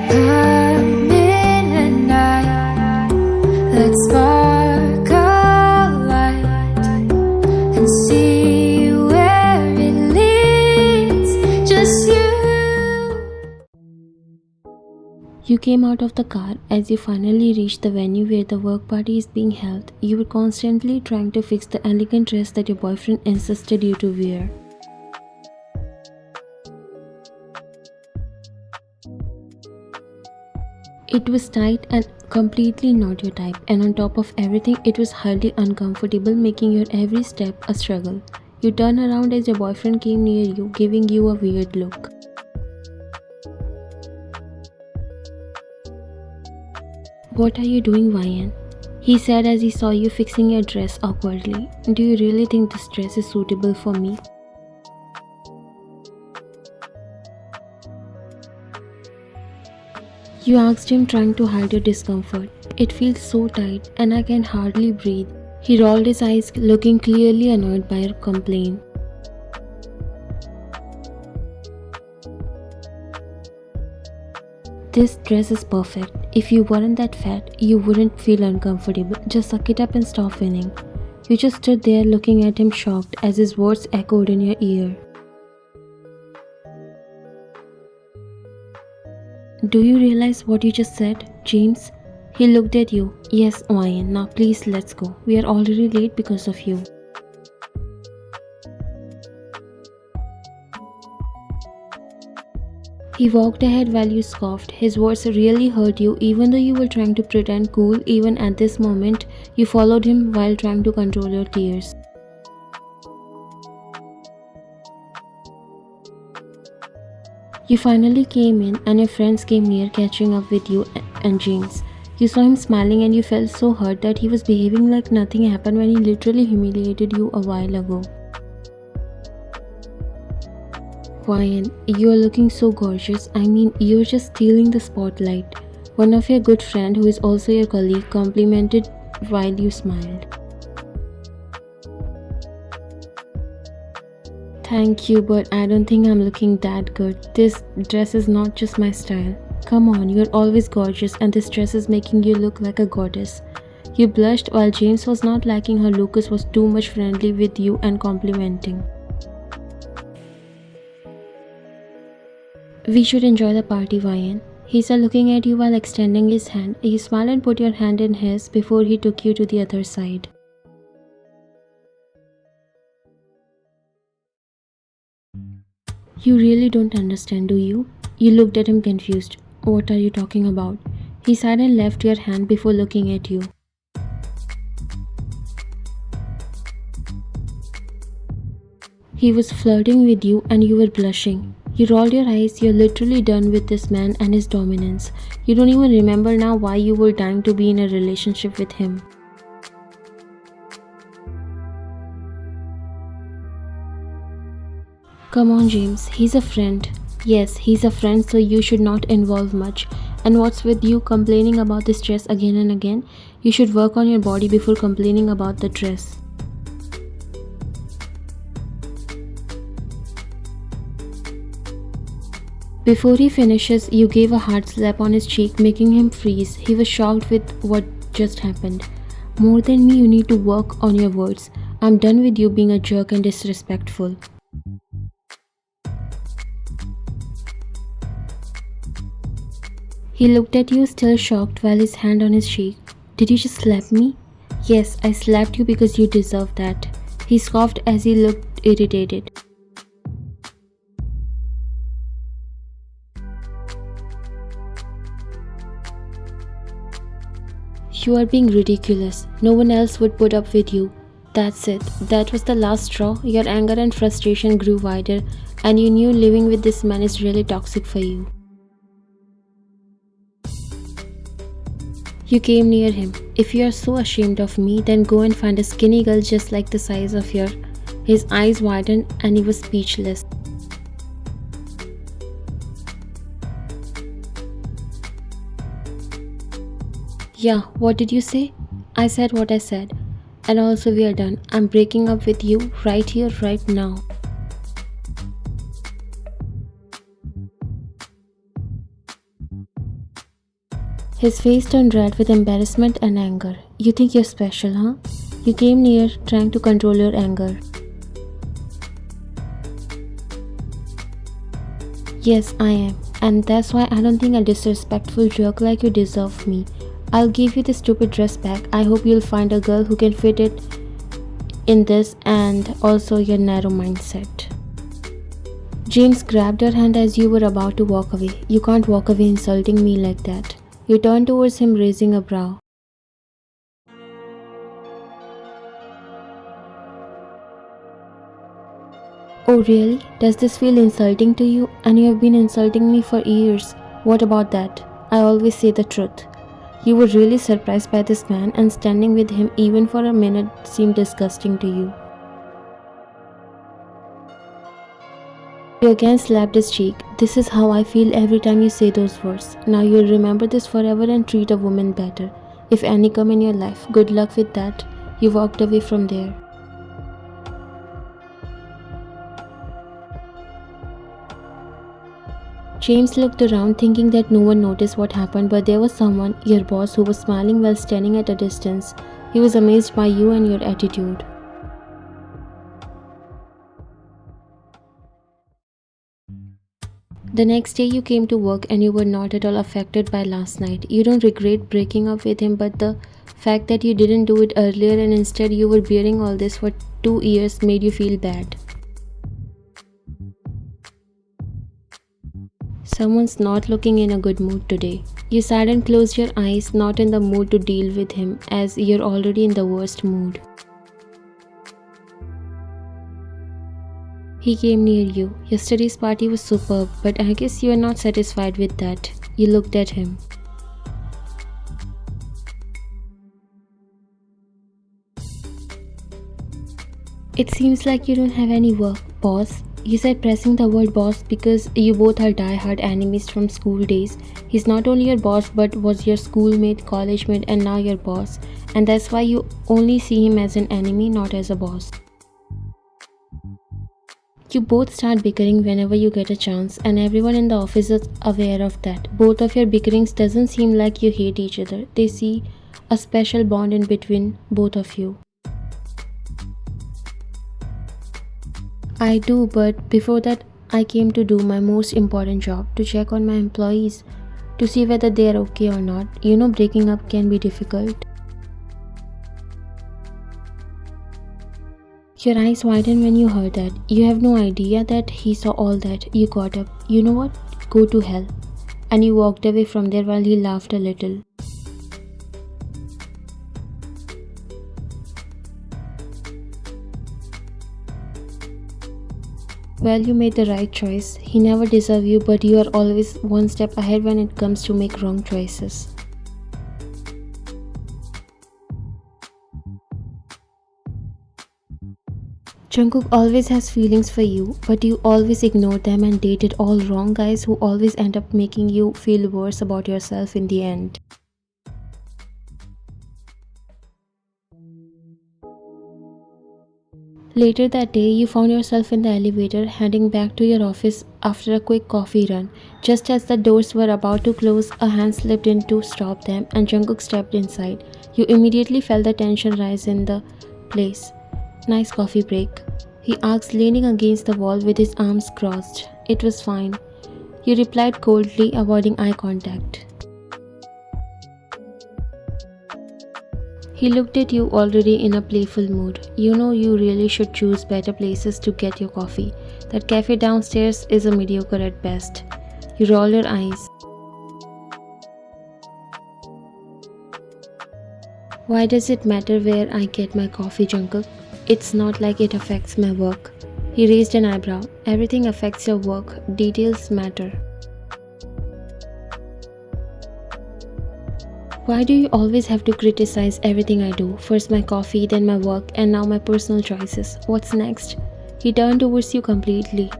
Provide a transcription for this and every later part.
I'm in at night. Let's spark a light and see where it leads. Just you. You came out of the car. As you finally reached the venue where the work party is being held, you were constantly trying to fix the elegant dress that your boyfriend insisted you to wear. It was tight and completely not your type, and on top of everything, it was highly uncomfortable, making your every step a struggle. You turned around as your boyfriend came near you, giving you a weird look. "What are you doing, Ryan?" he said as he saw you fixing your dress awkwardly. "Do you really think this dress is suitable for me?" You asked him, trying to hide your discomfort. "It feels so tight and I can hardly breathe." He rolled his eyes, looking clearly annoyed by your complaint. "This dress is perfect. If you weren't that fat, you wouldn't feel uncomfortable. Just suck it up and stop whining." You just stood there looking at him, shocked as his words echoed in your ear. "Do you realize what you just said, James?" He looked at you. "Yes, Ryan, now please let's go. We are already late because of you." He walked ahead while you scoffed. His words really hurt you, even though you were trying to pretend cool. Even at this moment, you followed him while trying to control your tears. You finally came in and your friends came near, catching up with you and James. You saw him smiling and you felt so hurt that he was behaving like nothing happened when he literally humiliated you a while ago. "Ryan, you are looking so gorgeous. I mean, you're just stealing the spotlight." One of your good friend, who is also your colleague, complimented while you smiled. "Thank you, but I don't think I'm looking that good. This dress is not just my style." "Come on, you're always gorgeous and this dress is making you look like a goddess." You blushed while James was not liking how Lucas was too much friendly with you and complimenting. "We should enjoy the party, Ryan," he said, looking at you while extending his hand. You smiled and put your hand in his before he took you to the other side. "You really don't understand, do you?" You looked at him confused. "What are you talking about?" He sighed and left your hand before looking at you. He was flirting with you and you were blushing. You rolled your eyes. You're literally done with this man and his dominance. You don't even remember now why you were dying to be in a relationship with him. "Come on, James. He's a friend." "Yes, he's a friend, so you should not involve much. And what's with you complaining about this dress again and again? You should work on your body before complaining about the dress." Before he finishes, you gave a hard slap on his cheek, making him freeze. He was shocked with what just happened. "More than me, you need to work on your words. I'm done with you being a jerk and disrespectful." He looked at you, still shocked, while his hand on his cheek. "Did you just slap me?" "Yes, I slapped you because you deserve that." He scoffed as he looked irritated. "You are being ridiculous. No one else would put up with you." That's it. That was the last straw. Your anger and frustration grew wider, and you knew living with this man is really toxic for you. You came near him. "If you are so ashamed of me, then go and find a skinny girl just like the size of your..." His eyes widened and he was speechless. "Yeah, what did you say?" "I said what I said. And also, we are done. I'm breaking up with you right here, right now." His face turned red with embarrassment and anger. You think you're special, huh? You came near trying to control your anger. Yes, I am. And that's why I don't think a disrespectful jerk like you deserve me. I'll give you the stupid dress back. I hope you'll find a girl who can fit it in this and also your narrow mindset. James grabbed her hand as you were about to walk away. You can't walk away insulting me like that. You turned towards him, raising a brow. Oh really? Does this feel insulting to you? And you have been insulting me for years. What about that? I always say the truth. You were really surprised by this man, and standing with him even for a minute seemed disgusting to you. You again slapped his cheek. This is how I feel every time you say those words. Now you'll remember this forever and treat a woman better. If any come in your life, good luck with that. You walked away from there. James looked around thinking that no one noticed what happened, but there was someone, your boss, who was smiling while standing at a distance. He was amazed by you and your attitude. The next day you came to work and you were not at all affected by last night. You don't regret breaking up with him, but the fact that you didn't do it earlier and instead you were bearing all this for 2 years made you feel bad. Someone's not looking in a good mood today. You sat and closed your eyes, not in the mood to deal with him, as you're already in the worst mood. He came near you. Yesterday's party was superb, but I guess you are not satisfied with that. You looked at him. It seems like you don't have any work, boss. You said pressing the word boss because you both are die-hard enemies from school days. He's not only your boss but was your schoolmate, college mate, and now your boss. And that's why you only see him as an enemy, not as a boss. You both start bickering whenever you get a chance, and everyone in the office is aware of that. Both of your bickerings doesn't seem like you hate each other. They see a special bond in between both of you. I do, but before that I came to do my most important job, to check on my employees, to see whether they are okay or not. You know, breaking up can be difficult. Your eyes widened when you heard that. You have no idea that he saw all that. You got up. You know what? Go to hell. And you walked away from there while he laughed a little. Well, you made the right choice. He never deserved you, but you are always one step ahead when it comes to make wrong choices. Jungkook always has feelings for you, but you always ignore them and dated all wrong guys who always end up making you feel worse about yourself in the end. Later that day, you found yourself in the elevator heading back to your office after a quick coffee run. Just as the doors were about to close, a hand slipped in to stop them and Jungkook stepped inside. You immediately felt the tension rise in the place. Nice coffee break, he asked, leaning against the wall with his arms crossed. It was fine. You replied coldly, avoiding eye contact. He looked at you already in a playful mood. You know you really should choose better places to get your coffee. That cafe downstairs is a mediocre at best. You roll your eyes. Why does it matter where I get my coffee, Jungkook? It's not like it affects my work. He raised an eyebrow. Everything affects your work. Details matter. Why do you always have to criticize everything I do? First my coffee, then my work, and now my personal choices. What's next? He turned towards you completely.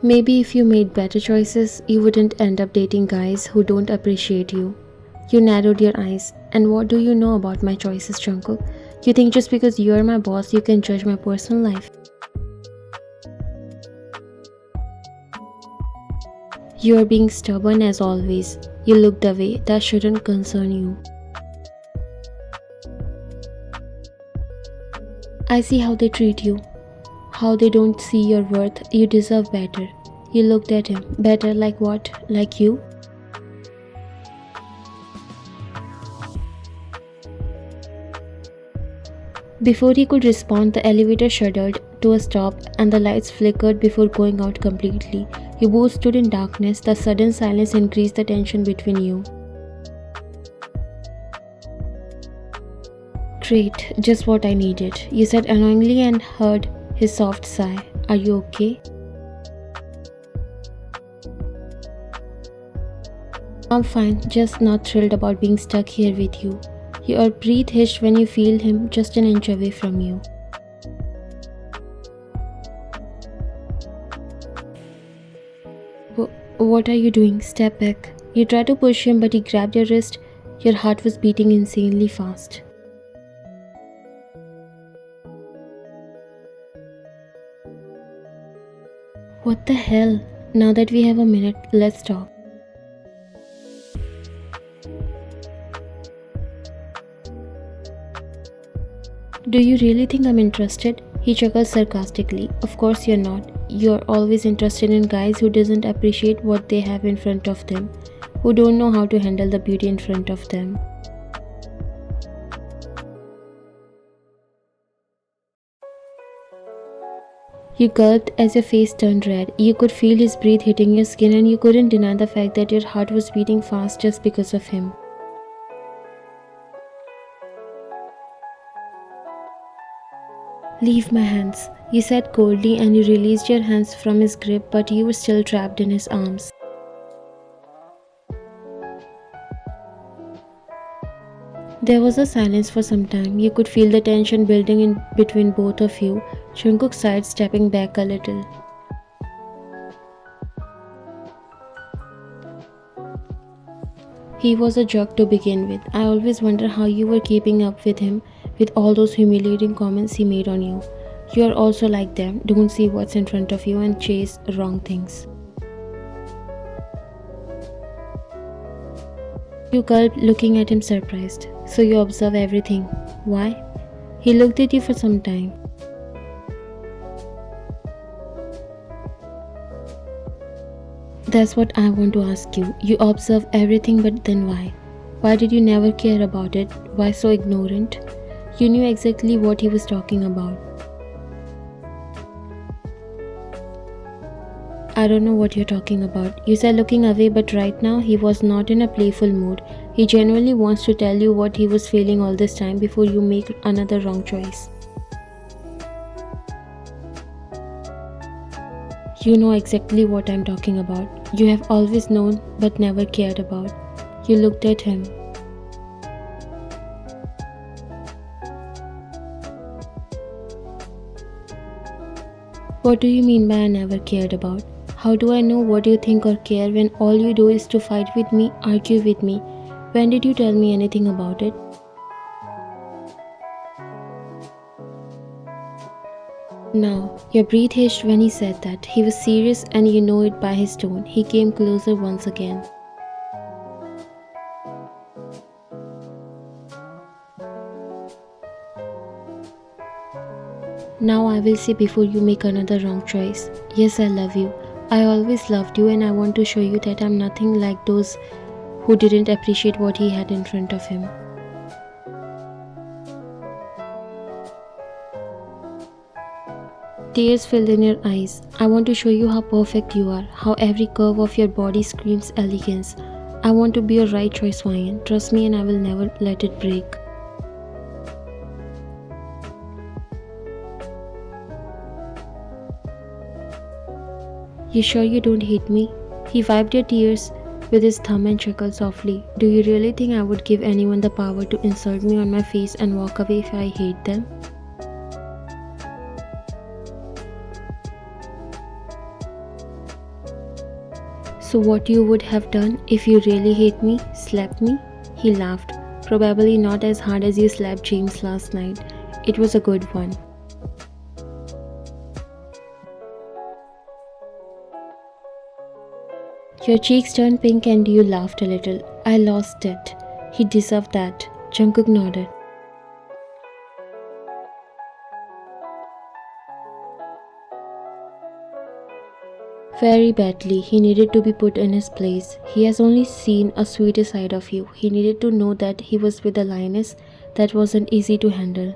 Maybe if you made better choices, you wouldn't end up dating guys who don't appreciate you. You narrowed your eyes. And what do you know about my choices, Jungkook? You think just because you're my boss, you can judge my personal life? You are being stubborn as always. You looked away. That shouldn't concern you. I see how they treat you. How they don't see your worth. You deserve better. You looked at him. Better like what? Like you? Before he could respond, the elevator shuddered to a stop and the lights flickered before going out completely. You both stood in darkness. The sudden silence increased the tension between you. Great, just what I needed, you said annoyingly and heard his soft sigh. Are you okay? I'm fine, just not thrilled about being stuck here with you. Your breath hitched when you feel him just an inch away from you. What are you doing? Step back. You tried to push him, but he grabbed your wrist. Your heart was beating insanely fast. What the hell? Now that we have a minute, let's talk. Do you really think I'm interested? He chuckled sarcastically. Of course you're not. You're always interested in guys who doesn't appreciate what they have in front of them, who don't know how to handle the beauty in front of them. You gulped as your face turned red. You could feel his breath hitting your skin and you couldn't deny the fact that your heart was beating fast just because of him. Leave my hands, he said coldly, and you released your hands from his grip, but you were still trapped in his arms. There was a silence for some time. You could feel the tension building in between both of you. Jungkook sighed, stepping back a little. He was a jerk to begin with. I always wonder how you were keeping up with him, with all those humiliating comments he made on you. You are also like them. Don't see what's in front of you and chase wrong things. You gulped, looking at him surprised. So you observe everything. Why? He looked at you for some time. That's what I want to ask you. You observe everything, but then why? Why did you never care about it? Why so ignorant? You knew exactly what he was talking about. I don't know what you're talking about. You said looking away, but right now he was not in a playful mood. He genuinely wants to tell you what he was feeling all this time before you make another wrong choice. You know exactly what I'm talking about. You have always known but never cared about. You looked at him. What do you mean by I never cared about? How do I know what you think or care when all you do is to fight with me, argue with me? When did you tell me anything about it? Now, your breath hitched when he said that. He was serious and you know it by his tone. He came closer once again. Now I will say before you make another wrong choice. Yes, I love you. I always loved you and I want to show you that I'm nothing like those who didn't appreciate what he had in front of him. Tears filled in your eyes. I want to show you how perfect you are, how every curve of your body screams elegance. I want to be your right choice, Ryan. Trust me and I will never let it break. You sure you don't hate me? He wiped your tears with his thumb and chuckled softly. Do you really think I would give anyone the power to insult me on my face and walk away if I hate them? So what you would have done if you really hate me? Slapped me? He laughed. Probably not as hard as you slapped James last night. It was a good one. Your cheeks turned pink and you laughed a little. I lost it. He deserved that. Jungkook nodded. Very badly. He needed to be put in his place. He has only seen a sweeter side of you. He needed to know that he was with a lioness that wasn't easy to handle.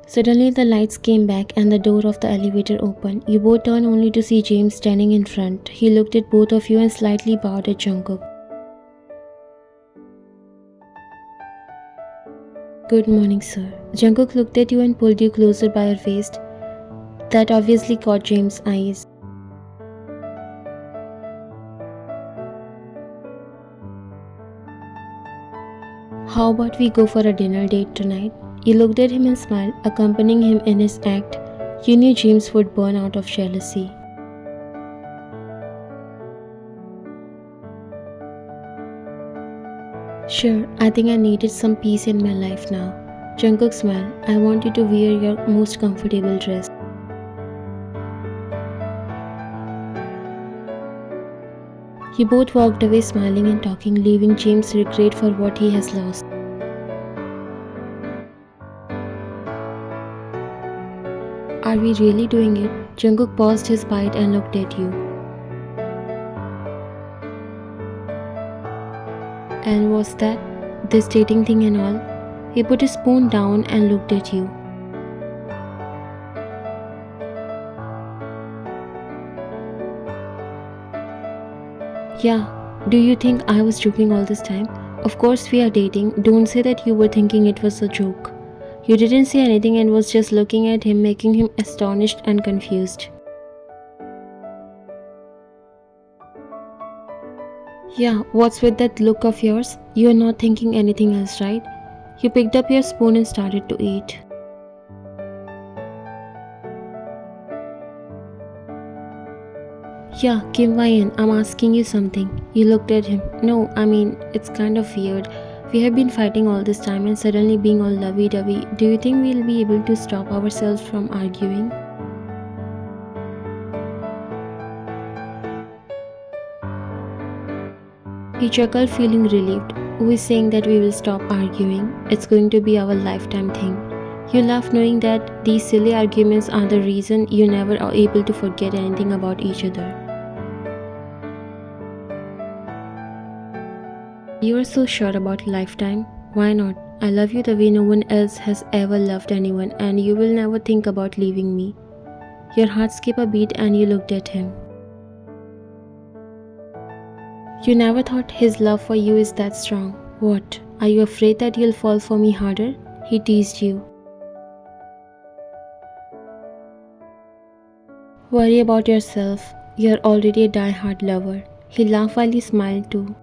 Suddenly the lights came back and the door of the elevator opened. You both turned only to see James standing in front. He looked at both of you and slightly bowed at Jungkook. Good morning, sir. Jungkook looked at you and pulled you closer by your waist. That obviously caught James' eyes. How about we go for a dinner date tonight? You looked at him and smiled, accompanying him in his act. You knew James would burn out of jealousy. Sure, I think I needed some peace in my life now. Jungkook smiled. I want you to wear your most comfortable dress. You both walked away smiling and talking, leaving James regret for what he has lost. Are we really doing it? Jungkook paused his bite and looked at you. And was that this dating thing and all? He put his spoon down and looked at you. Yeah, do you think I was joking all this time? Of course we are dating. Don't say that you were thinking it was a joke. You didn't say anything and was just looking at him, making him astonished and confused. Yeah, what's with that look of yours? You're not thinking anything else, right? You picked up your spoon and started to eat. Yeah, Kim Wai-in, I'm asking you something. You looked at him. No, I mean, it's kind of weird. We have been fighting all this time and suddenly being all lovey-dovey. Do you think we'll be able to stop ourselves from arguing? He chuckled, feeling relieved. Who is saying that we will stop arguing? It's going to be our lifetime thing. You laugh knowing that these silly arguments are the reason you never are able to forget anything about each other. You are so sure about lifetime? Why not? I love you the way no one else has ever loved anyone, and you will never think about leaving me. Your heart skipped a beat and you looked at him. You never thought his love for you is that strong. What? Are you afraid that you'll fall for me harder? He teased you. Worry about yourself. You're already a die-hard lover. He laughed while he smiled too.